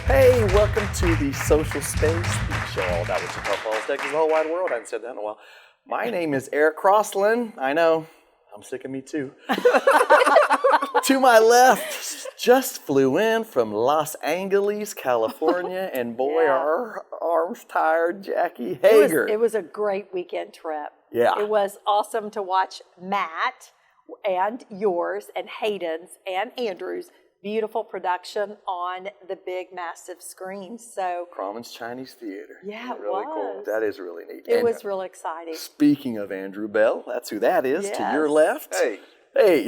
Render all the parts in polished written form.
Hey, welcome to the Social Space, the show all about Wichita Falls, Texas, the whole wide world. I haven't said that in a while. My name is Eric Gracelynn. I know, I'm sick of me too. To my left, just flew in from Los Angeles, California, and boy, are our arms tired, Jackie Hoegger. It was a great weekend trip. Yeah. It was awesome to watch Matt and yours and Hayden's and Andrew's beautiful production on the big, massive screen. So 𝗀𝗵𝘁 Chinese Theater. Yeah, it really was. Cool. That is really neat. It And was real exciting. speaking of 𝗂𝗶𝗿𝗹, that's who that is. Yes. To your left. Hey. Hey.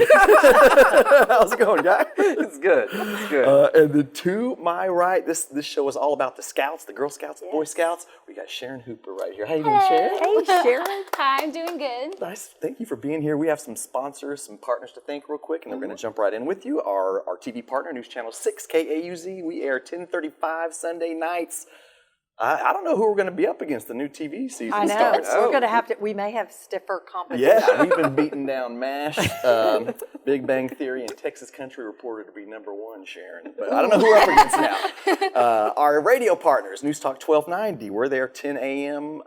How's it going, guy? It's good. It's good. And then to my right, this show is all about the Scouts, the Girl Scouts, the Boy Scouts. We got Cheran Hooper right here. How you doing, Cheran? Hey, Cheran. Hi, I'm doing good. Nice. Thank you for being here. We have some sponsors, some partners to thank real quick, and then we're going to jump right in with you. Our TV partner, News Channel 6, KAUZ. We air 10:35 Sunday nights. I don't know who we're going to be up against. The new TV season I know. starts. We're going to have to, we may have stiffer competition. Yeah, we've been beating down MASH, Big Bang Theory, and Texas Country reported to be #1, Cheran. But I don't know who we're up against now. Our radio partners, NewsTalk 1290, we're there 10 a.m.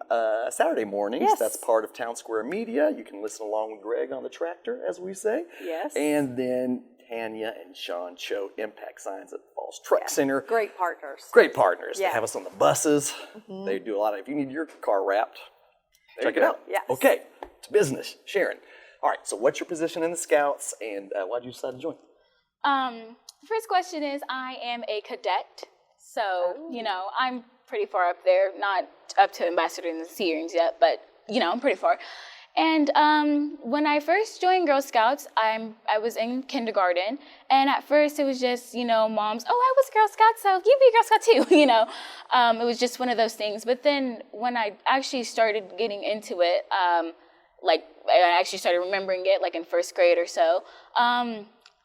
Saturday mornings. Yes. That's part of Townsquare Media. You can listen along with Greg on the tractor, as we say. Yes. And then Tanya and Sean show impact signs at Falls Truck Center. Great partners. Great partners. Yeah. They have us on the buses. They do a lot of, if you need your car wrapped, check it out. Yes. Okay, to business. Cheran. All right, so what's your position in the Scouts and why'd you decide to join? First question is, I am a cadet. So, you know, I'm pretty far up there. Not up to ambassador in the hearings yet, but, you know, I'm pretty far. And when I first joined Girl Scouts, I was in kindergarten, and at first it was just, you know, mom's, oh, I was Girl Scout, so you be a Girl Scout too, you know. It was just one of those things. But then when I actually started getting into it, like I actually started remembering it, like in first grade or so,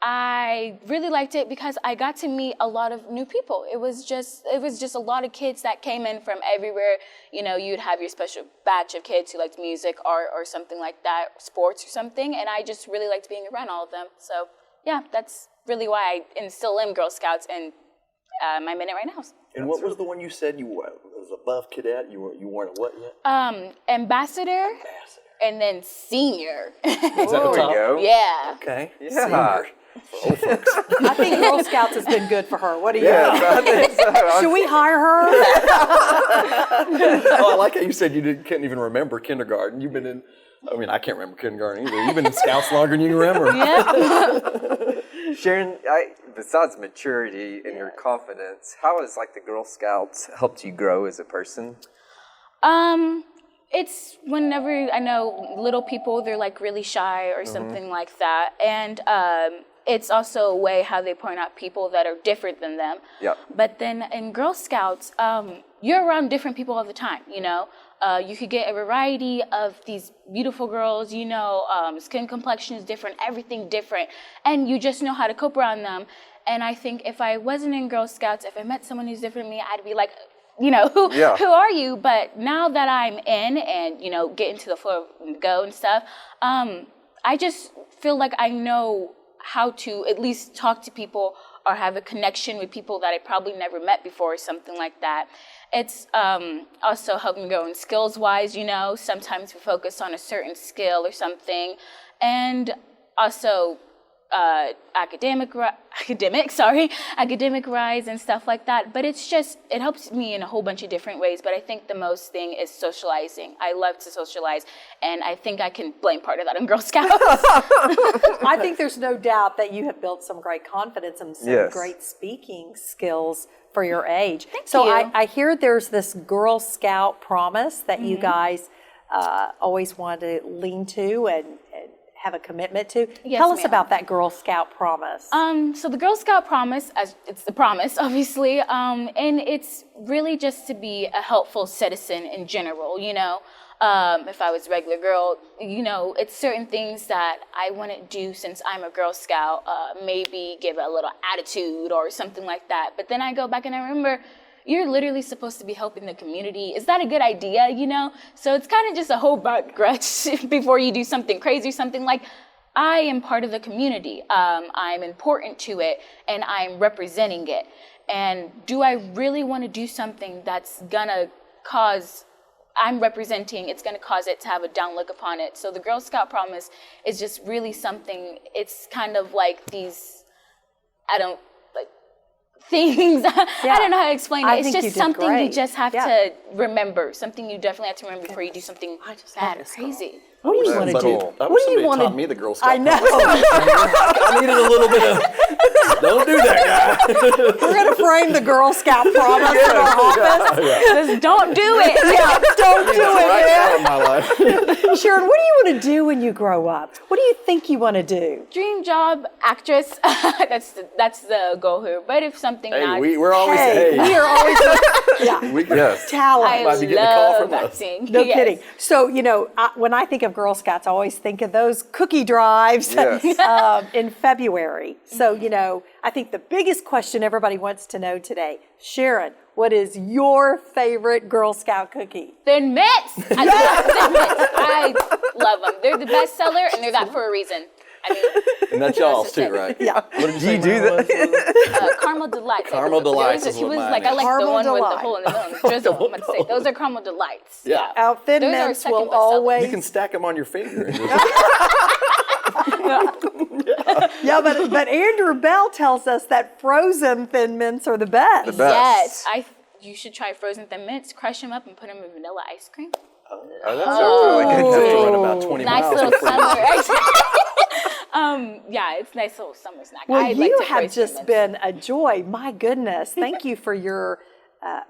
I really liked it because I got to meet a lot of new people. It was just a lot of kids that came in from everywhere. You know, you'd have your special batch of kids who liked music, art, or something like that, sports or something, and I just really liked being around all of them. So yeah, that's really why I still am Girl Scouts, and I'm in it right now. And what was the one you said you were? It was above cadet? You weren't a what yet? Ambassador. And then senior. Is that the There we top? go. Yeah. Okay. Yeah. Senior. For old folks. I think Girl Scouts has been good for her. What do you Yes, think? I think so. Should we hire her? Oh, I like how you said you couldn't even remember kindergarten. You've been in, I mean, I can't remember kindergarten either. You've been in Scouts longer than you can remember. Yeah. Cheran, besides maturity and your confidence, how has like the Girl Scouts helped you grow as a person? It's whenever I know little people, they're like really shy or something like that. And it's also a way how they point out people that are different than them. Yep. But then in Girl Scouts, you're around different people all the time, you know. You could get a variety of these beautiful girls, you know, skin complexion is different, everything different. And you just know how to cope around them. And I think if I wasn't in Girl Scouts, if I met someone who's different than me, I'd be like, you know, who are you? But now that I'm in and, you know, get into the flow and go and stuff, I just feel like I know how to at least talk to people or have a connection with people that I probably never met before or something like that. It's also helped me grow in skills-wise, you know. Sometimes we focus on a certain skill or something. And also academic rise and stuff like that. But it's just, it helps me in a whole bunch of different ways. But I think the most thing is socializing. I love to socialize, and I think I can blame part of that on Girl Scouts. I think there's no doubt that you have built some great confidence and some great speaking skills for your age. Thank so you. I hear there's this Girl Scout promise that you guys always want to lean to and have a commitment to. Yes, Tell us ma'am. about that Girl Scout promise. So the Girl Scout promise, as it's the promise, obviously, and it's really just to be a helpful citizen in general, you know. If I was a regular girl, you know, it's certain things that I wouldn't do since I'm a Girl Scout, maybe give a little attitude or something like that. But then I go back and I remember, you're literally supposed to be helping the community. Is that a good idea, you know? So it's kind of just a whole back grudge before you do something crazy or something. Like, I am part of the community. I'm important to it, and I'm representing it. And do I really want to do something that's gonna cause, I'm representing, it's gonna cause it to have a down look upon it. So the Girl Scout Promise is just really something, it's kind of like these, things. I don't know how to explain it. It's just something you just have to remember. Something you definitely have to remember before you do something bad or crazy. What do you want to do? What do you want to taught me the Girl Scout I know. I needed a little bit of, don't do that, guy. We're going to frame the Girl Scout Promise in our office. Just don't do it. Yeah, don't do it, Right man. out of my life. Sharon, what do you want to do when you grow up? What do you think you want to do? Dream job, actress. that's the goal here. But if something not, We're always, we are always, Yes. talent. I Might be getting a call from love us. acting. No Yes. kidding. So, when I think of Girl Scouts, I always think of those cookie drives Yes. in February. So, I think the biggest question everybody wants to know today, Sharon, what is your favorite Girl Scout cookie? Thin Mints. I love Thin Mints. I love them. They're the best seller, and they're that for a reason. I mean, And that's y'all's too, right? Yeah. What did you Do you say do mine that? was? Caramel Delights. Caramel Delights She is what was mine like, I is. like Caramel the one with Delight. the hole in the middle and the drizzle. I'm about to say, those are Caramel Delights. Yeah. Our Thin Those are Mints second will best sellers. always... You can stack them on your finger. And just, Yeah, but Andrew Bell tells us that frozen Thin Mints are the best. The best. Yes, you should try frozen Thin Mints, crush them up and put them in vanilla ice cream. Oh, that sounds really I have good. to run about 20 Nice miles. little before you- summer. Yeah, it's a nice little summer snack. Well, I'd you like to have praise Thin just Mints. been a joy. My goodness. Thank you for your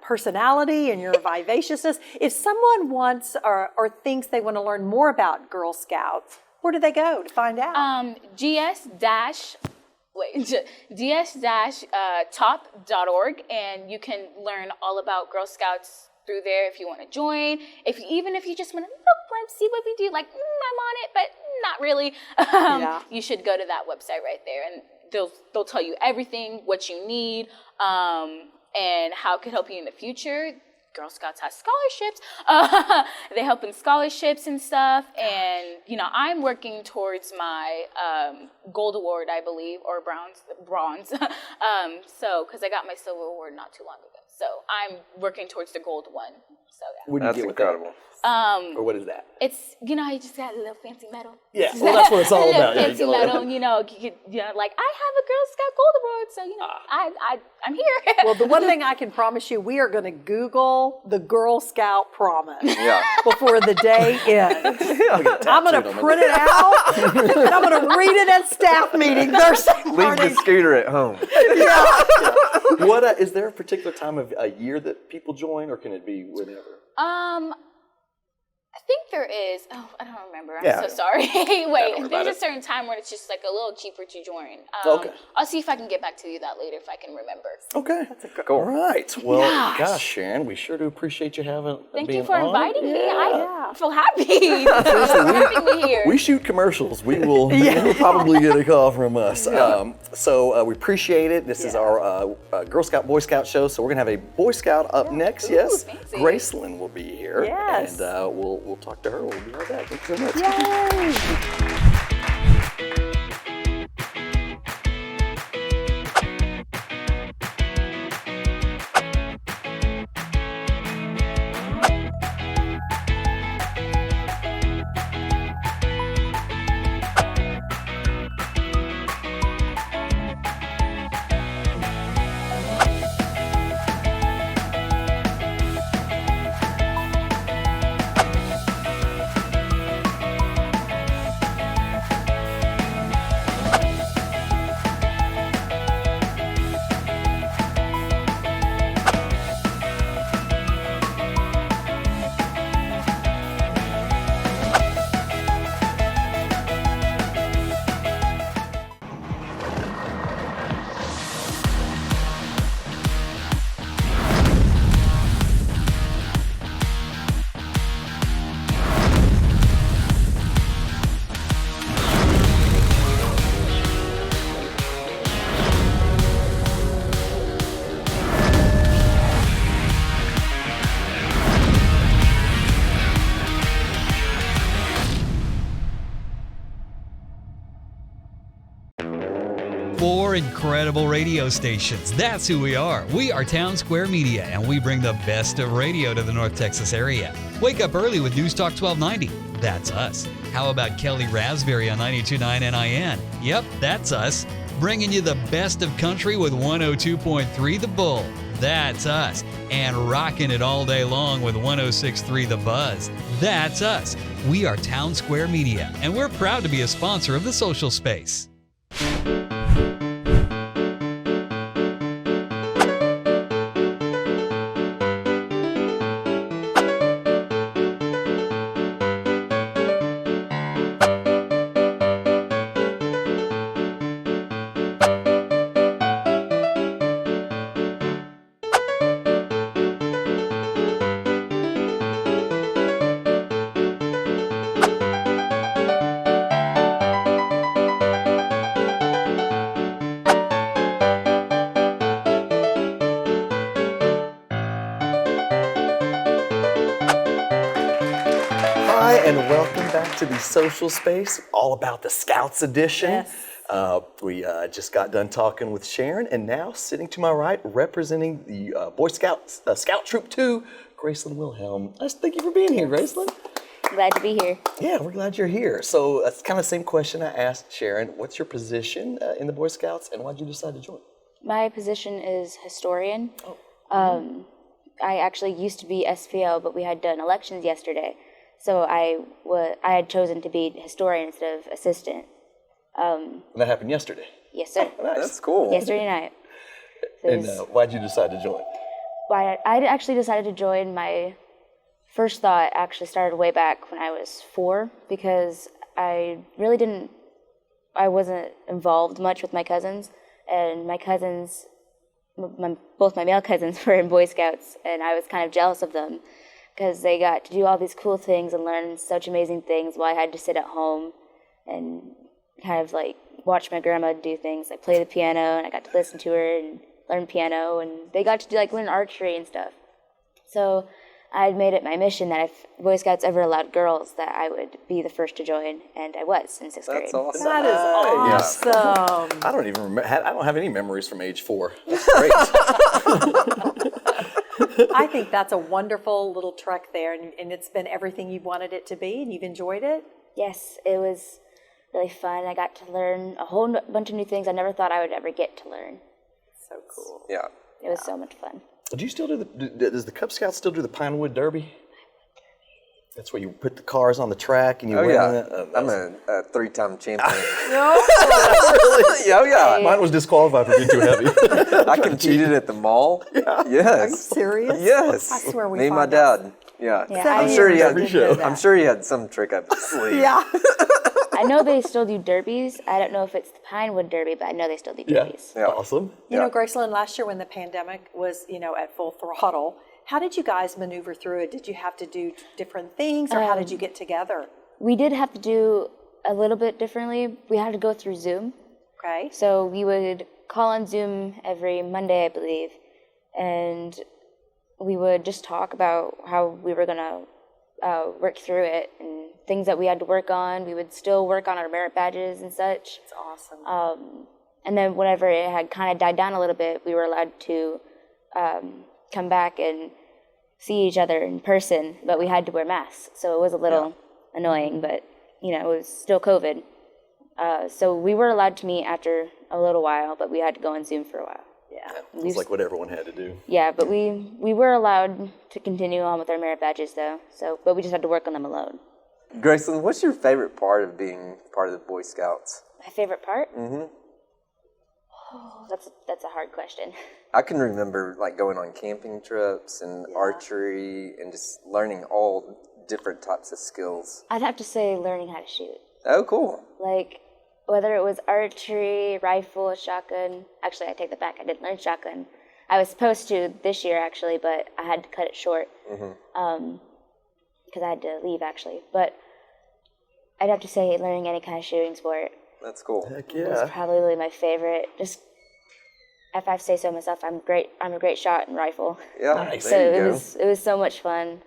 personality and your vivaciousness. If someone wants or thinks they want to learn more about Girl Scouts, where do they go to find out? gs-top.org, and you can learn all about Girl Scouts through there if you want to join. Even if you just want to look, see what we do, like, I'm on it, but not really. You should go to that website right there, and they'll tell you everything, what you need, and how it could help you in the future. Girl Scouts has scholarships. They help in scholarships and stuff. And, I'm working towards my gold award, I believe, or bronze. Because I got my silver award not too long ago. So I'm working towards the gold one. So yeah. What do you That's get with incredible. that? Or what is that? It's, I just got a little fancy medal. Yeah, well, that's what it's all A little about. Yeah, you fancy get a little- medal, like, I have a Girl Scout Gold Award, so, I'm here. Well, the one thing I can promise you, we are going to Google the Girl Scout Promise Yeah. before the day ends. I'm going to print it out, and I'm going to read it at staff meeting Thursday Leave morning. the scooter at home. What is there a particular time of a year that people join, or can it be whenever? I think there is. Oh, I don't remember. I'm Yeah. so sorry. Wait, worry about there's a it. certain time when it's just like a little cheaper to join. Okay. I'll see if I can get back to you that later if I can remember. Okay. Cool. All right. Well, gosh, Sharon, we sure do appreciate you Thank being you for on. inviting me. Yeah. I feel happy. Thank you for having me here. We shoot commercials. We will you'll probably get a call from us. So we appreciate it. This is our Girl Scout, Boy Scout show. So we're going to have a Boy Scout up next. Yes. fancy. Gracelynn will be here. Yes. And we'll talk to her. We'll be right back. Thanks so much. Yay! incredible radio stations. That's who we are. We are Townsquare Media, and we bring the best of radio to the North Texas area. Wake up early with NewsTalk 1290. That's us. How about Kelly Raspberry on 92.9 NIN? Yep, that's us. Bringing you the best of country with 102.3 The Bull. That's us. And rocking it all day long with 106.3 The Buzz. That's us. We are Townsquare Media, and we're proud to be a sponsor of the social space. And welcome back to the social space, all about the Scouts edition. Yes. We just got done talking with Cheran, and now sitting to my right, representing the Boy Scouts, Scout Troop 2, Gracelynn Wilhelm. Thank you for being here, Gracelynn. Glad to be here. Yeah, we're glad you're here. So that's kind of the same question I asked Cheran. What's your position in the Boy Scouts, and why did you decide to join? My position is historian. I actually used to be SPL, but we had done elections yesterday. So I had chosen to be historian instead of assistant. And that happened yesterday. Yes, sir. Nice. That's cool. Yesterday night. So And why'd you decide to join? I actually decided to join. My first thought actually started way back when I was 4, because I wasn't involved much with my cousins, and my cousins, both my male cousins were in Boy Scouts, and I was kind of jealous of them, because they got to do all these cool things and learn such amazing things while I had to sit at home and kind of like watch my grandma do things, like play the piano, and I got to listen to her and learn piano, and they got to do like learn archery and stuff. So I had made it my mission that if Boy Scouts ever allowed girls, that I would be the first to join, and I was in 6th grade. That's awesome. That is awesome. I don't even remember. I don't have any memories from age 4. That's great. I think that's a wonderful little trek there, and it's been everything you've wanted it to be, and you've enjoyed it. Yes, it was really fun. I got to learn a whole bunch of new things I never thought I would ever get to learn. So cool. Yeah. It was so much fun. Do you still does the Cub Scouts still do the Pinewood Derby? That's where you put the cars on the track and you win. I'm a 3-time champion. Really? Yeah. Mine was disqualified for being too heavy. I competed at the mall. Yeah. Yes. Are you serious? Yes. I swear we Me and my find out. dad. Yeah. Yeah, I'm sure he had. every show. I'm sure he had some trick up his sleeve. Yeah. I know they still do derbies. I don't know if it's the Pinewood Derby, but I know they still do Yeah. derbies. Yeah. Awesome. You know, Gracelynn, last year when the pandemic was, at full throttle, how did you guys maneuver through it? Did you have to do different things, or how did you get together? We did have to do a little bit differently. We had to go through Zoom. Okay. So we would call on Zoom every Monday, I believe, and we would just talk about how we were going to work through it and things that we had to work on. We would still work on our merit badges and such. It's awesome. And then whenever it had kind of died down a little bit, we were allowed to come back and see each other in person, but we had to wear masks. So it was a little annoying, but, it was still COVID. So we were allowed to meet after a little while, but we had to go on Zoom for a while. Yeah. It was like what everyone had to do. Yeah, but we were allowed to continue on with our merit badges, though. But we just had to work on them alone. Gracelynn, what's your favorite part of being part of the Boy Scouts? My favorite part? Oh, that's a hard question. I can remember like going on camping trips and archery and just learning all different types of skills. I'd have to say learning how to shoot. Oh, cool. Like, whether it was archery, rifle, shotgun. Actually, I take that back. I didn't learn shotgun. I was supposed to this year, actually, but I had to cut it short because I had to leave, actually. But I'd have to say learning any kind of shooting sport That's cool. Heck was yeah. probably my favorite. Just, if I say so myself, I'm a great shot in rifle. Yeah, Nice. So there you it go. was so much fun.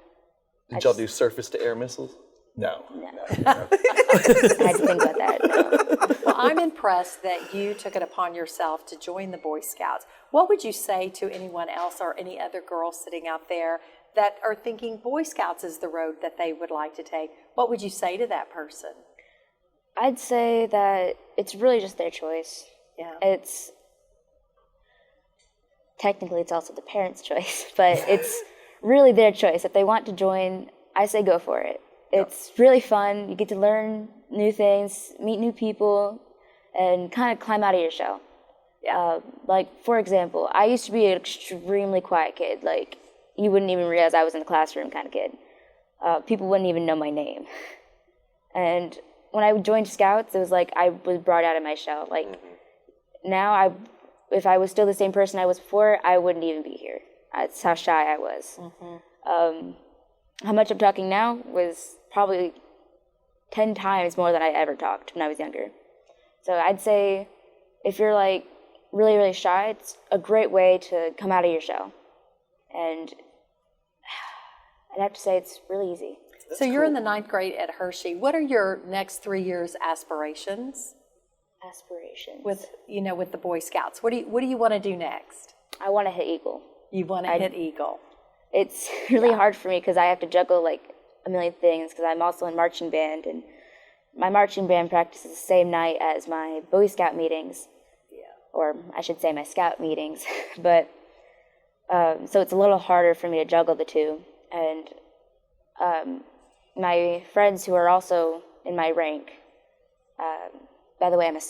Did y'all do surface to air missiles? No. No. I had to think about that. No. Well, I'm impressed that you took it upon yourself to join the Boy Scouts. What would you say to anyone else or any other girls sitting out there that are thinking Boy Scouts is the road that they would like to take? What would you say to that person? I'd say that it's really just their choice. Yeah. Technically it's also the parents' choice, but it's really their choice. If they want to join, I say go for it. It's really fun. You get to learn new things, meet new people, and kind of climb out of your shell. Like, for example, I used to be an extremely quiet kid. Like, you wouldn't even realize I was in the classroom kind of kid. People wouldn't even know my name. And when I joined Scouts, it was like I was brought out of my shell. Like, now if I was still the same person I was before, I wouldn't even be here. That's how shy I was. How much I'm talking now was probably 10 times more than I ever talked when I was younger. So I'd say if you're like really, really shy, it's a great way to come out of your shell. And I'd have to say it's really easy. So you're in the 9th grade at Hershey. What are your next 3 years' aspirations? Aspirations. With the Boy Scouts. What do you want to do next? I want to hit Eagle. You want to hit Eagle. It's really hard for me because I have to juggle like a million things because I'm also in marching band, and my marching band practices the same night as my Boy Scout meetings, or I should say my Scout meetings. But so it's a little harder for me to juggle the two. And my friends who are also in my rank, by the way, I'm a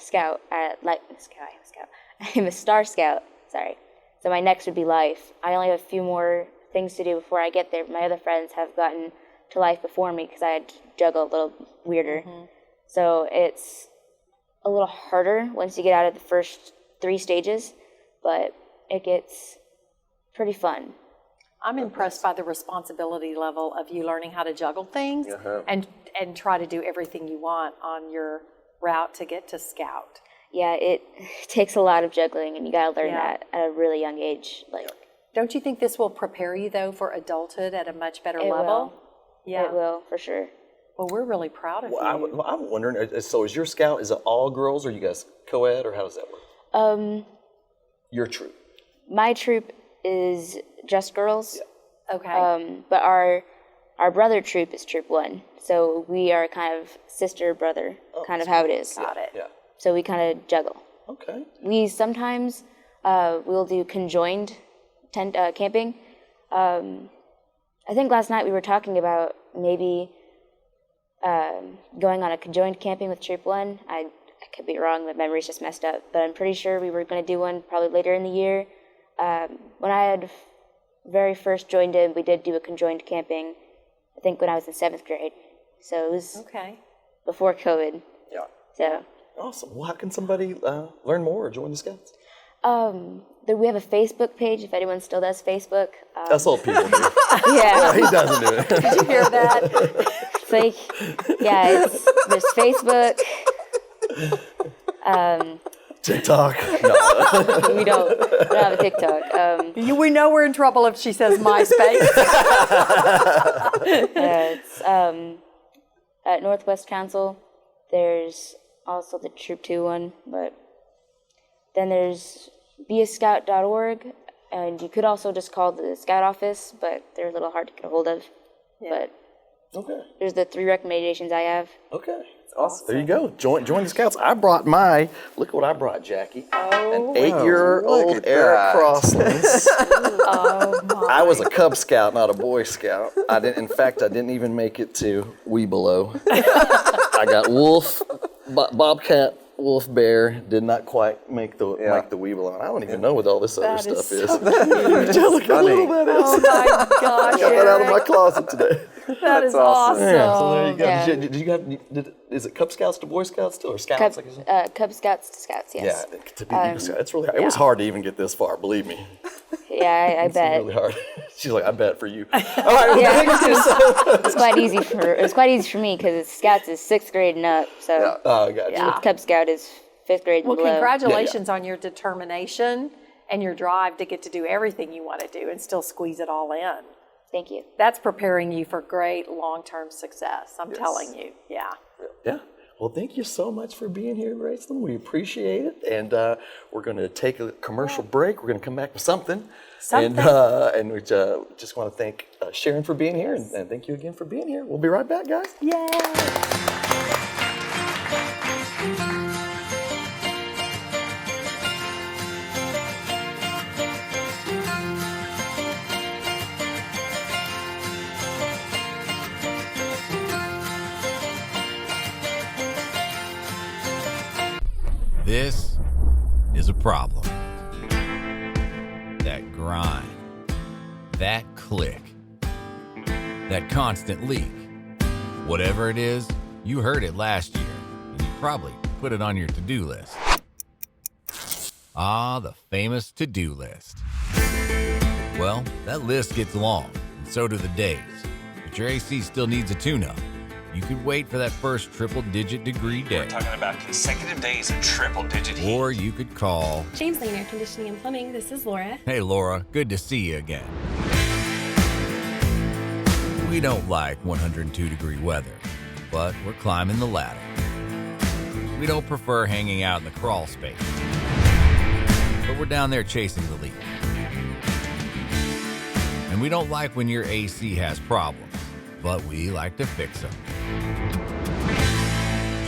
scout. I'm a Star Scout. Sorry. So my next would be Life. I only have a few more things to do before I get there. My other friends have gotten to Life before me because I had to juggle a little weirder. So it's a little harder once you get out of the first 3 stages, but it gets pretty fun. I'm impressed by the responsibility level of you learning how to juggle things and try to do everything you want on your route to get to Scout. Yeah, it takes a lot of juggling, and you got to learn that at a really young age. Like, don't you think this will prepare you, though, for adulthood at a much better level? Yeah, it will, for sure. Well, we're really proud of you. I'm wondering, so is your Scout, is it all girls, or are you guys co-ed, or how does that work? Your troop. My troop is just girls. Yeah. Okay. But our brother troop is Troop 1. So we are kind of sister-brother, kind of how it is. Got it. Yeah. So we kind of juggle. Okay. We sometimes we'll do conjoined camping. I think last night we were talking about maybe going on a conjoined camping with Troop 1. I could be wrong, my memory's just messed up, but I'm pretty sure we were going to do one probably later in the year. When I had very first joined in, we did do a conjoined camping, I think when I was in 7th grade. So it was before COVID. Yeah. So. Awesome. Well, how can somebody learn more or join the Scouts? We have a Facebook page, if anyone still does Facebook. That's all people do. Yeah. He doesn't do it. Did you hear that? It's like, there's Facebook. TikTok. No. We don't have a TikTok. We know we're in trouble if she says MySpace. It's at Northwest Council. There's also the Troop 2 one, but then there's 𝗶𝗏scout.org, and you could also just call the Scout office, but they're a little hard to get a hold of. Yeah. But there's the 3 recommendations I have. Okay. Awesome. There you go. Join the Scouts. I brought look what I brought, Jackie. An 8-year-old Eric Crosslands. I was a Cub Scout, not a Boy Scout. In fact, I didn't even make it to 𝗶𝗏𝗹. I got wolf, bobcat, wolf, bear. Did not quite make the 𝗶𝗏𝗹. I don't even know what all this other stuff is. Look how little that is. Oh my gosh! I got that out of my closet today. That is awesome. Yeah, so there you go. Yeah. Is it Cub Scouts to Boy Scouts still, or Scouts? Cub Scouts to Scouts, yes. Yeah, to be Eagle Scout. It's really hard. It was hard to even get this far, believe me. Yeah, I bet. It's really hard. She's like, I bet for you. All right, well, it's quite easy for me because Scouts is 6th grade and up. So gotcha. Cub Scout is 5th grade and Well, below. congratulations on your determination and your drive to get to do everything you want to do and still squeeze it all in. Thank you. That's preparing you for great long-term success. I'm telling you. Yeah. Yeah. Well, thank you so much for being here, Gracelynn. We appreciate it. And we're going to take a commercial break. We're going to come back with something. And we just want to thank Cheran for being here. And thank you again for being here. We'll be right back, guys. Yay! This is a problem. That grind, that click, that constant leak. Whatever it is, you heard it last year, and you probably put it on your to-do list. Ah, the famous to-do list. Well, that list gets long, and so do the days. But your AC still needs a tune-up. You could wait for that first triple-digit degree day. We're talking about consecutive days of triple-digit heat. Or you could call James Lane Air Conditioning and Plumbing. This is Laura. Hey Laura, good to see you again. We don't like 102-degree weather, but we're climbing the ladder. We don't prefer hanging out in the crawl space, but we're down there chasing the lead. And we don't like when your AC has problems, but we like to fix them.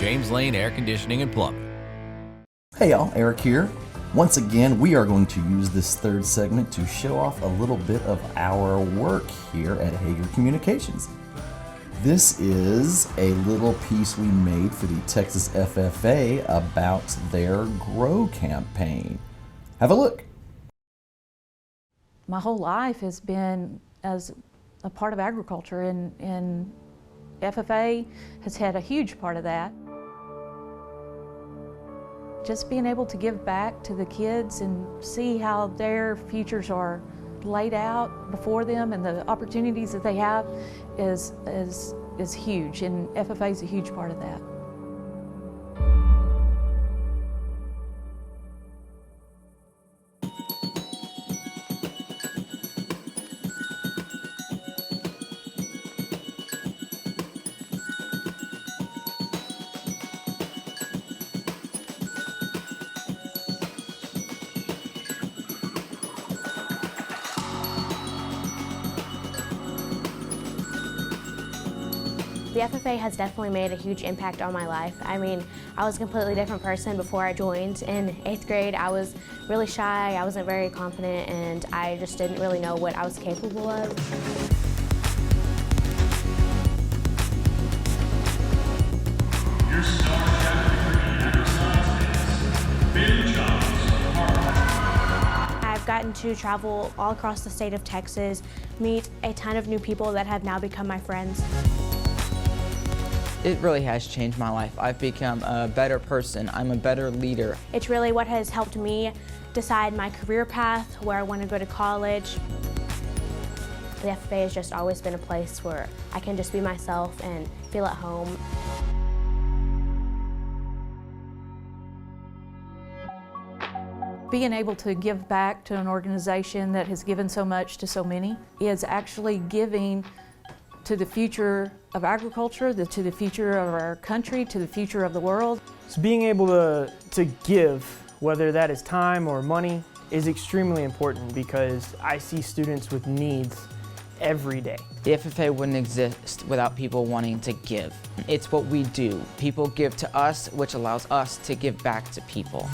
James Lane Air Conditioning and Plumbing. Hey y'all, Eric here. Once again, we are going to use this third segment to show off a little bit of our work here at Hoegger Communications. This is a little piece we made for the Texas FFA about their Grow campaign. Have a look. My whole life has been as a part of agriculture, and FFA has had a huge part of that. Just being able to give back to the kids and see how their futures are laid out before them and the opportunities that they have is huge, and FFA is a huge part of that. The FFA has definitely made a huge impact on my life. I mean, I was a completely different person before I joined. In 8th grade, I was really shy, I wasn't very confident, and I just didn't really know what I was capable of. Your star category is I've gotten to travel all across the state of Texas, meet a ton of new people that have now become my friends. It really has changed my life. I've become a better person. I'm a better leader. It's really what has helped me decide my career path, where I want to go to college. The FFA has just always been a place where I can just be myself and feel at home. Being able to give back to an organization that has given so much to so many is actually giving to the future of agriculture, to the future of our country, to the future of the world. So being able to give, whether that is time or money, is extremely important because I see students with needs every day. The FFA wouldn't exist without people wanting to give. It's what we do. People give to us, which allows us to give back to people.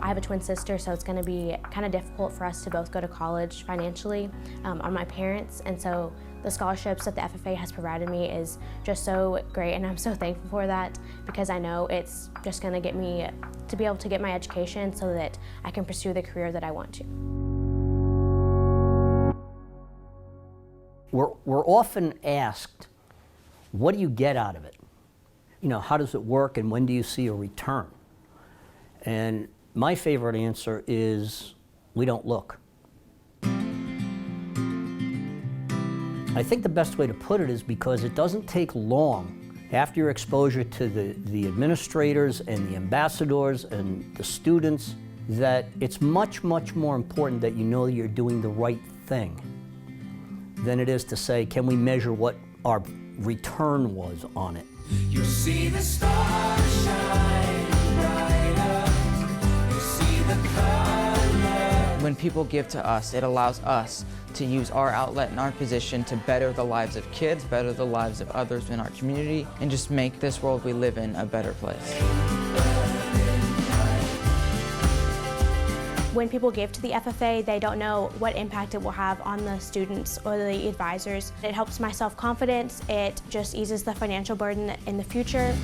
I have a twin sister, so it's going to be kind of difficult for us to both go to college financially on my parents, and so the scholarships that the FFA has provided me is just so great, and I'm so thankful for that because I know it's just going to get me to be able to get my education so that I can pursue the career that I want to. We're often asked, what do you get out of it? You know, how does it work and when do you see a return? And my favorite answer is, we don't look. I think the best way to put it is because it doesn't take long after your exposure to the administrators and the ambassadors and the students that it's much, much more important that you know you're doing the right thing than it is to say, can we measure what our return was on it. You see the stars shine brighter. You see the color. When people give to us, it allows us to use our outlet and our position to better the lives of kids, better the lives of others in our community, and just make this world we live in a better place. When people give to the FFA, they don't know what impact it will have on the students or the advisors. It helps my self-confidence. It just eases the financial burden in the future.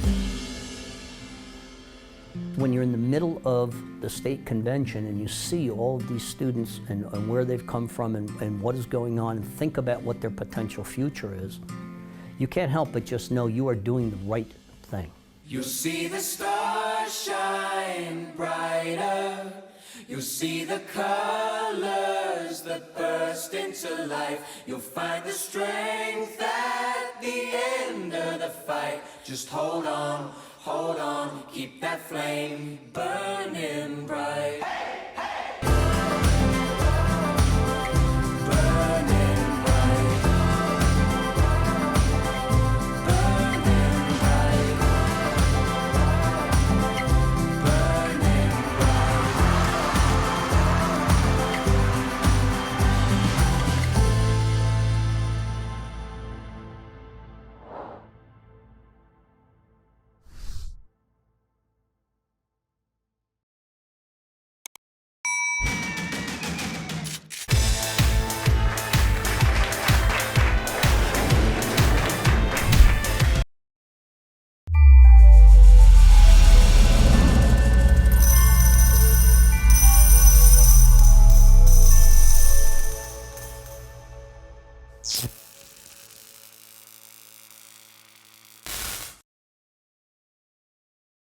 When you're in the middle of the state convention and you see all of these students and where they've come from and what is going on, and think about what their potential future is, you can't help but just know you are doing the right thing. You see the stars shine brighter. You'll see the colors that burst into life. You'll find the strength at the end of the fight. Just hold on, keep that flame burning bright.